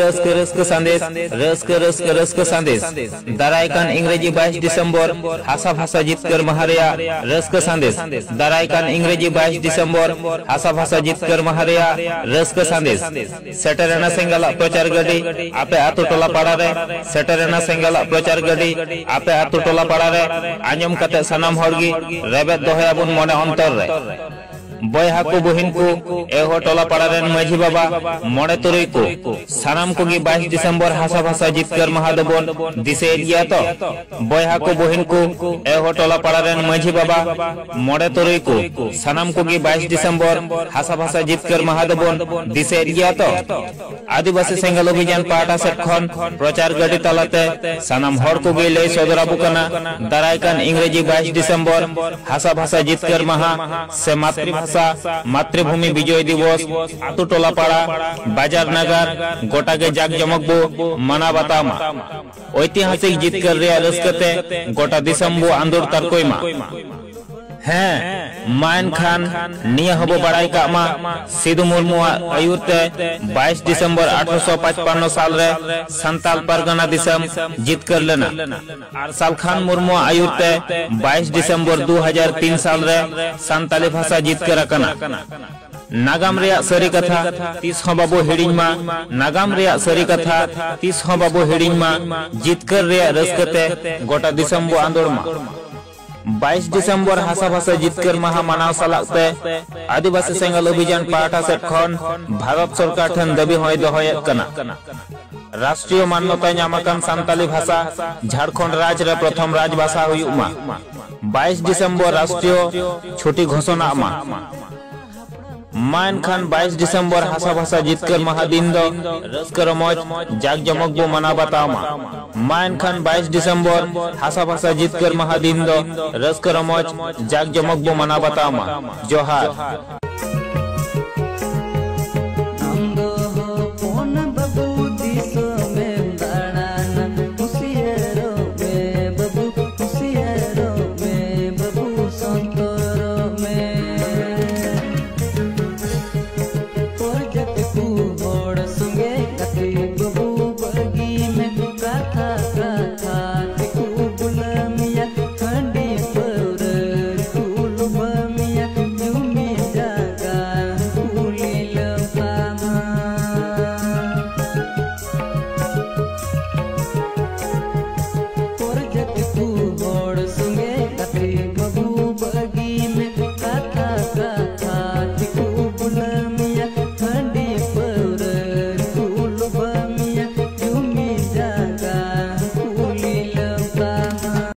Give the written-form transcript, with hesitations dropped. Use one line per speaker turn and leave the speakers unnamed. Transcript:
Rusk संदेश rusk संदेश दारायकान इंग्रेजी 22 December हासा भाषा जितकर महारेया रस्क संदेश दारायकान इंग्रेजी 22 डिसेम्बर हासा भाषा जितकर महारेया रस्क संदेश सेटरेना सेंगला प्रचार गडी आपे आतु टोला पाड़ा रे सेटरेना सेंगला प्रचार गडी आपे आतु टोला पाड़ा रे आंजम कते सनाम हरगी रेबेत दोहयाबुन मने अंतर रे बयहा को बहिन को एहो टोला पाड़ा रेन माझी बाबा मोड़े तुरई को सानाम को 22 डिसेम्बर हासा भाषा जितकर महादबन दिसे दिया तो बयहा को बहिन को एहो टोला पाड़ा रेन माझी बाबा मोड़े तुरई को सानाम को 22 डिसेम्बर हासा भाषा जितकर महादबन दिसे दिया तो आदिवासी सेंगल अभियान पाटा सेट खन प्रचार गडी तलाते सानाम हर को गे लई सदराबु कना दारायकान इंग्रेजी 22 डिसेम्बर हासा भाषा जितकर महा से मातृभूमि विजय दिवस आतु टोला पाड़ा बाजार नगर गोटा के जाक जमक बो मना बतामा ऐतिहासिक जितकर रे रस्कते गोटा दिसंबो आंदोर तरकोइमा हैं मायन खान निया हबो बड़ाई कामा सिद्धू मुर्मू आयुरते 22 दिसंबर 1855 साल रे संताल परगना दिसम जीत कर लेना अरसाल खान मुर्मू आयुरते 22 दिसंबर 2003 साल रे संताली भाषा जीत कर रखना नागाम रेया सरी कथा तीस बाबू हिड़िंग मा नागाम रेया सरी कथा तीस बाबू हिड़िंग मा जीत कर रेया रस्कते गोटा दिसंबो आंदोड़ मा 22 दिसंबर हासा भाषा जितकर महा मानाव सालाते आदिवासी सेंगल अभियान पाटा सेट खन भारत सरकार ठन दाबी होय दोहयत कना राष्ट्रीय मान्यता नामकन संताली भाषा झारखंड राज्य रे प्रथम राज भाषा हुयुमा 22 दिसंबर राष्ट्रीय छुट्टी घोषणा मा मायन खान 22 दिसंबर हासा भाषा जितकर महादिन दो रस्कर मौज जाग जमक बो मना बतामा मायन खान 22 दिसंबर हासा भाषा जितकर महादिन दो रस्कर मौज जाग जमक बो मना बतामा जोहार।